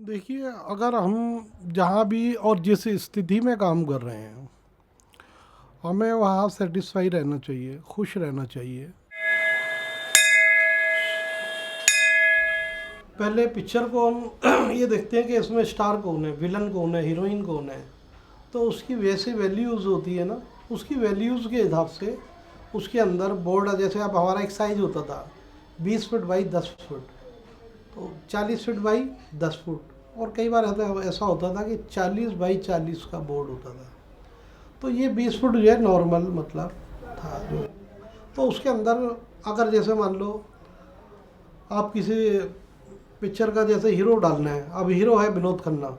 देखिए, अगर हम जहाँ भी और जिस स्थिति में काम कर रहे हैं, हमें वहाँ सेटिस्फाई रहना चाहिए, खुश रहना चाहिए। पहले पिक्चर को हम ये देखते हैं कि इसमें स्टार कौन है, विलन कौन है, हीरोइन कौन है। तो उसकी वैसी वैल्यूज़ होती है ना, उसकी वैल्यूज़ के हिसाब से उसके अंदर बोर्ड, जैसे अब हमारा एक साइज़ होता था 20 फुट बाई 10 फुट, तो 40 फुट बाई 10 फुट, और कई बार ऐसा होता था कि 40 बाई 40 का बोर्ड होता था। तो ये 20 फुट जो है नॉर्मल मतलब था जो। तो उसके अंदर अगर जैसे मान लो आप किसी पिक्चर का जैसे हीरो डालना है, अब हीरो है विनोद खन्ना।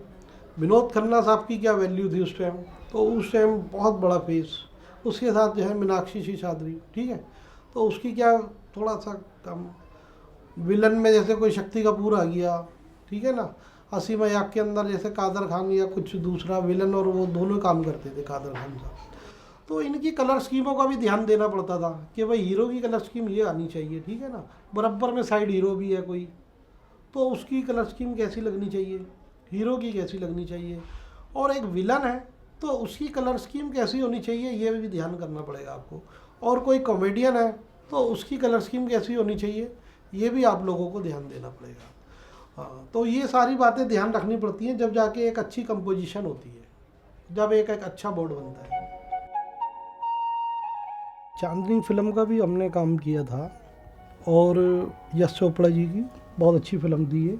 विनोद खन्ना साहब की क्या वैल्यू थी उस टाइम, तो उस टाइम बहुत बड़ा फेस, उसके साथ जो है मीनाक्षी शेषाद्री, ठीक है, तो उसकी क्या थोड़ा सा कम। विलन में जैसे कोई शक्ति कपूर आ गया, ठीक है ना। हंसी मजाक के अंदर जैसे कादर खान या कुछ दूसरा विलन, और वो दोनों काम करते थे कादर खान साहब। तो इनकी कलर स्कीमों का भी ध्यान देना पड़ता था कि भाई हीरो की कलर स्कीम ये आनी चाहिए, ठीक है ना। बराबर में साइड हीरो भी है कोई, तो उसकी कलर स्कीम कैसी लगनी चाहिए, हीरो की कैसी लगनी चाहिए। और एक विलन है तो उसकी कलर स्कीम कैसी होनी चाहिए, ये भी ध्यान करना पड़ेगा आपको। और कोई कॉमेडियन है तो उसकी कलर स्कीम कैसी होनी चाहिए, ये भी आप लोगों को ध्यान देना पड़ेगा। हाँ, तो ये सारी बातें ध्यान रखनी पड़ती हैं जब जाके एक अच्छी कंपोजिशन होती है, जब एक अच्छा बोर्ड बनता है। चांदनी फिल्म का भी हमने काम किया था, और यश चोपड़ा जी की बहुत अच्छी फिल्म थी ये।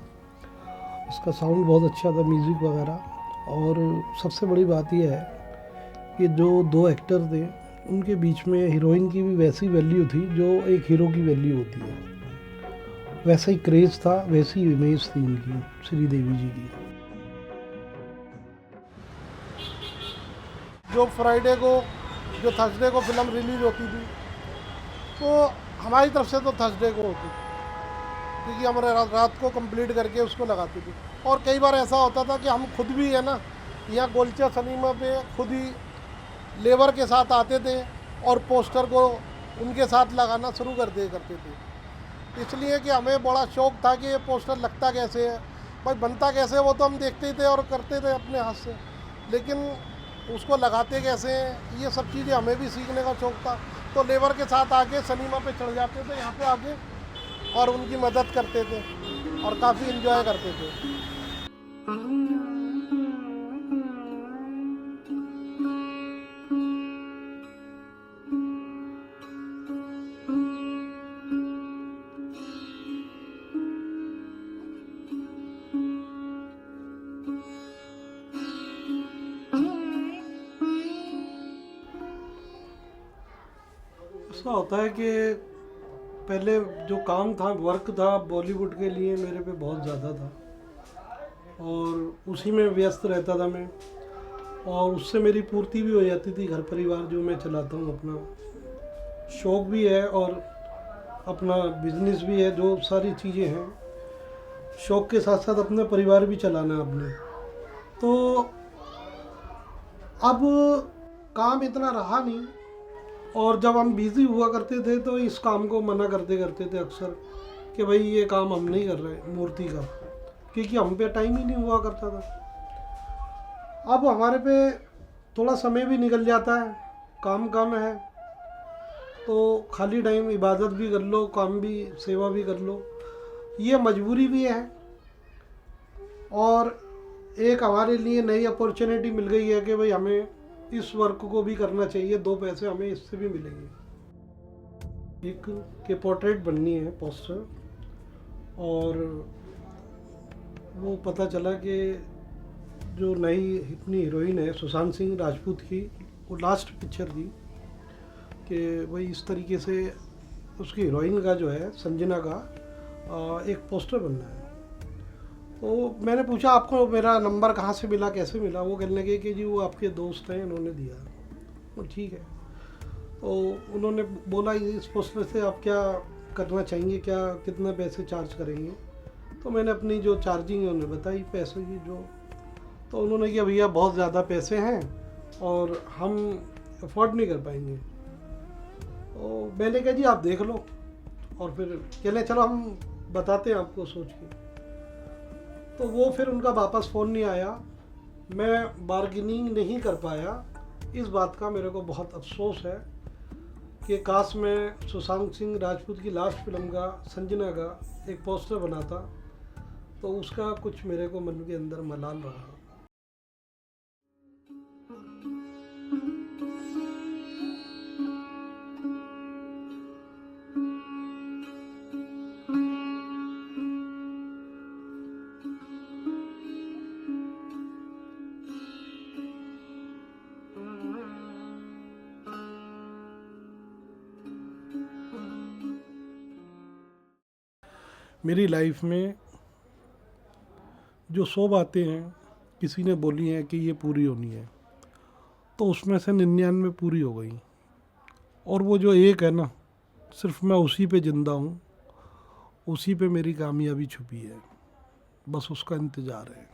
इसका साउंड बहुत अच्छा था, म्यूज़िक वगैरह। और सबसे बड़ी बात यह है कि जो दो एक्टर थे उनके बीच में हीरोइन की भी वैसी वैल्यू थी जो एक हीरो की वैल्यू होती है। वैसा ही क्रेज़ था, वैसी इमेज थी इनकी, श्रीदेवी जी की। जो फ्राइडे को, जो थर्सडे को फिल्म रिलीज़ होती थी, तो हमारी तरफ से तो थर्सडे को होती थी, क्योंकि हम रात को कंप्लीट करके उसको लगाते थे। और कई बार ऐसा होता था कि हम खुद भी है ना, यहाँ गोलचा सिनेमा पे खुद ही लेबर के साथ आते थे और पोस्टर को उनके साथ लगाना शुरू कर दिया करते थे। इसलिए कि हमें बड़ा शौक़ था कि ये पोस्टर लगता कैसे है, भाई बनता कैसे है, वो तो हम देखते ही थे और करते थे अपने हाथ से, लेकिन उसको लगाते कैसे हैं, ये सब चीज़ें हमें भी सीखने का शौक़ था। तो लेबर के साथ आके सिनेमा पे चढ़ जाते थे यहाँ पे आके, और उनकी मदद करते थे और काफ़ी इन्जॉय करते थे। ऐसा होता है कि पहले जो काम था, वर्क था बॉलीवुड के लिए, मेरे पे बहुत ज़्यादा था और उसी में व्यस्त रहता था मैं, और उससे मेरी पूर्ति भी हो जाती थी। घर परिवार जो मैं चलाता हूँ, अपना शौक़ भी है और अपना बिजनेस भी है, जो सारी चीज़ें हैं शौक़ के साथ साथ अपना परिवार भी चलाना है अपने। तो अब काम इतना रहा नहीं, और जब हम बिज़ी हुआ करते थे तो इस काम को मना करते करते थे अक्सर कि भाई ये काम हम नहीं कर रहे मूर्ति का, क्योंकि हम पे टाइम ही नहीं हुआ करता था। अब हमारे पे थोड़ा समय भी निकल जाता है, काम कम है, तो खाली टाइम इबादत भी कर लो, काम भी, सेवा भी कर लो, ये मजबूरी भी है। और एक हमारे लिए नई अपॉर्चुनिटी मिल गई है कि भाई हमें इस वर्क को भी करना चाहिए, दो पैसे हमें इससे भी मिलेंगे। एक के पोर्ट्रेट बननी है, पोस्टर, और वो पता चला कि जो नई इतनी हीरोइन है सुशांत सिंह राजपूत की, वो लास्ट पिक्चर थी कि भाई इस तरीके से उसकी हीरोइन का जो है संजना का एक पोस्टर बनना है। तो मैंने पूछा आपको मेरा नंबर कहाँ से मिला, कैसे मिला। वो कहने लगे कि जी वो आपके दोस्त हैं, उन्होंने दिया। वो ठीक है। तो उन्होंने बोला इस पोस्टर से आप क्या करना चाहेंगे, क्या कितना पैसे चार्ज करेंगे। तो मैंने अपनी जो चार्जिंग है उन्हें बताई पैसे की जो। तो उन्होंने कहा भैया बहुत ज़्यादा पैसे हैं और हम अफोर्ड नहीं कर पाएंगे। तो मैंने कहा जी आप देख लो, और फिर कहने चलो हम बताते हैं आपको सोच के। तो वो फिर उनका वापस फ़ोन नहीं आया, मैं बार्गेनिंग नहीं कर पाया। इस बात का मेरे को बहुत अफसोस है कि काश मैं सुशांत सिंह राजपूत की लास्ट फिल्म का, संजना का एक पोस्टर बनाता, तो उसका कुछ मेरे को मन के अंदर मलाल रहा। मेरी लाइफ में जो 100 बातें हैं किसी ने बोली हैं कि ये पूरी होनी है, तो उसमें से 99 पूरी हो गई। और वो जो एक है ना, सिर्फ मैं उसी पे ज़िंदा हूँ, उसी पे मेरी कामयाबी छुपी है, बस उसका इंतज़ार है।